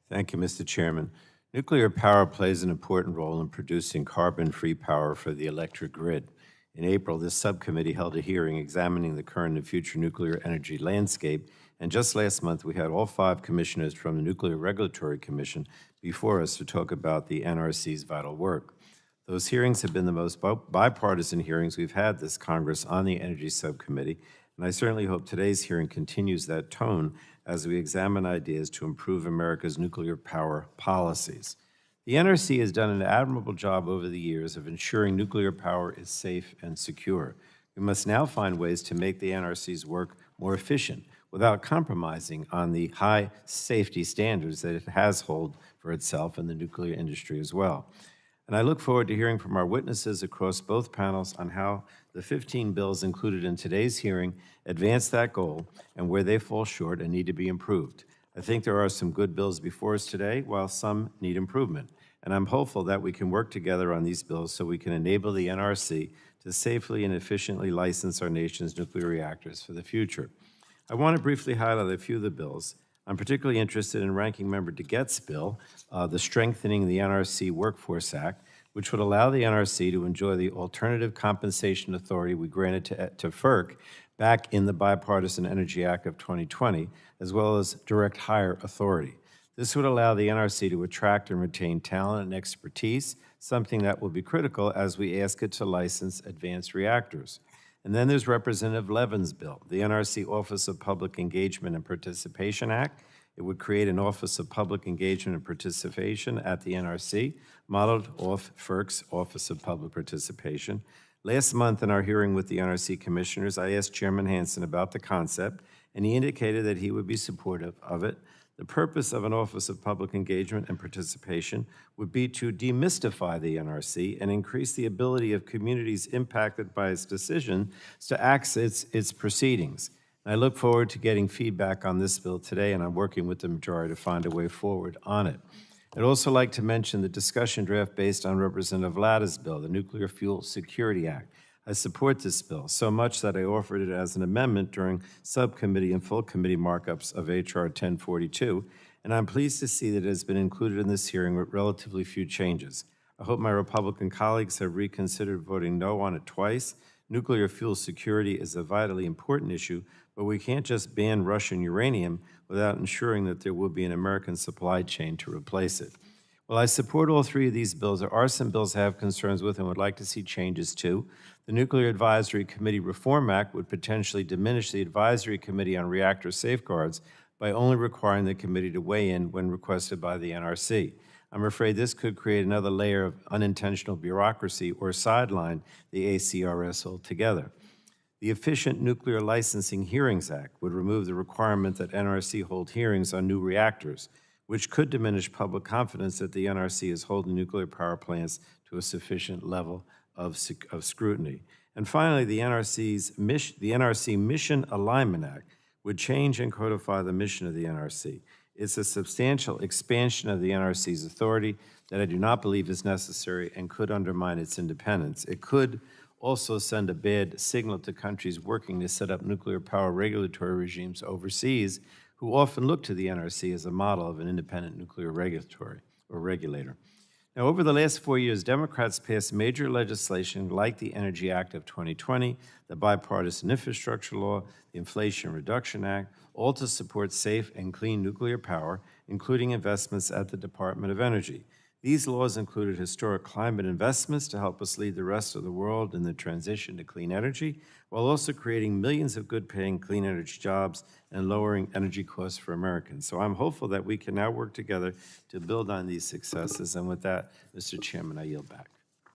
Thank you, Mr. Chairman. Nuclear power plays an important role in producing carbon-free power for the electric grid. In April, this subcommittee held a hearing examining the current and future nuclear energy landscape, and just last month, we had all 5 commissioners from the Nuclear Regulatory Commission before us to talk about the NRC's vital work. Those hearings have been the most bipartisan hearings we've had this Congress on the Energy Subcommittee, and I certainly hope today's hearing continues that tone as we examine ideas to improve America's nuclear power policies. The NRC has done an admirable job over the years of ensuring nuclear power is safe and secure. We must now find ways to make the NRC's work more efficient without compromising on the high safety standards that it has held for itself and the nuclear industry as well. And I look forward to hearing from our witnesses across both panels on how the 15 bills included in today's hearing advance that goal and where they fall short and need to be improved. I think there are some good bills before us today, while some need improvement. And I'm hopeful that we can work together on these bills so we can enable the NRC to safely and efficiently license our nation's nuclear reactors for the future. I want to briefly highlight a few of the bills. I'm particularly interested in Ranking Member DeGette's bill, the Strengthening the NRC Workforce Act, which would allow the NRC to enjoy the alternative compensation authority we granted to FERC back in the Bipartisan Energy Act of 2020, as well as direct hire authority. This would allow the NRC to attract and retain talent and expertise, something that will be critical as we ask it to license advanced reactors. And then there's Representative Levin's bill, the NRC Office of Public Engagement and Participation Act. It would create an Office of Public Engagement and Participation at the NRC, modeled off FERC's Office of Public Participation. Last month in our hearing with the NRC commissioners, I asked Chairman Hansen about the concept, and he indicated that he would be supportive of it. The purpose of an Office of Public Engagement and Participation would be to demystify the NRC and increase the ability of communities impacted by its decision to access its proceedings. And I look forward to getting feedback on this bill today, and I'm working with the majority to find a way forward on it. I'd also like to mention the discussion draft based on Representative Latta's bill, the Nuclear Fuel Security Act. I support this bill so much that I offered it as an amendment during subcommittee and full committee markups of H.R. 1042, and I'm pleased to see that it has been included in this hearing with relatively few changes. I hope my Republican colleagues have reconsidered voting no on it twice. Nuclear fuel security is a vitally important issue, but we can't just ban Russian uranium without ensuring that there will be an American supply chain to replace it. Well, I support all 3 of these bills. There are some bills I have concerns with and would like to see changes to. The Nuclear Advisory Committee Reform Act would potentially diminish the Advisory Committee on Reactor Safeguards by only requiring the committee to weigh in when requested by the NRC. I'm afraid this could create another layer of unintentional bureaucracy or sideline the ACRS altogether. The Efficient Nuclear Licensing Hearings Act would remove the requirement that NRC hold hearings on new reactors, which could diminish public confidence that the NRC is holding nuclear power plants to a sufficient level of scrutiny. And finally, the NRC Mission Alignment Act would change and codify the mission of the NRC. It's a substantial expansion of the NRC's authority that I do not believe is necessary and could undermine its independence. It could also send a bad signal to countries working to set up nuclear power regulatory regimes overseas, who often look to the NRC as a model of an independent nuclear regulatory or regulator. Now, over the last 4 years, Democrats passed major legislation like the Energy Act of 2020, the Bipartisan Infrastructure Law, the Inflation Reduction Act, all to support safe and clean nuclear power, including investments at the Department of Energy. These laws included historic climate investments to help us lead the rest of the world in the transition to clean energy, while also creating millions of good-paying clean energy jobs and lowering energy costs for Americans. So I'm hopeful that we can now work together to build on these successes. And with that, Mr. Chairman, I yield back.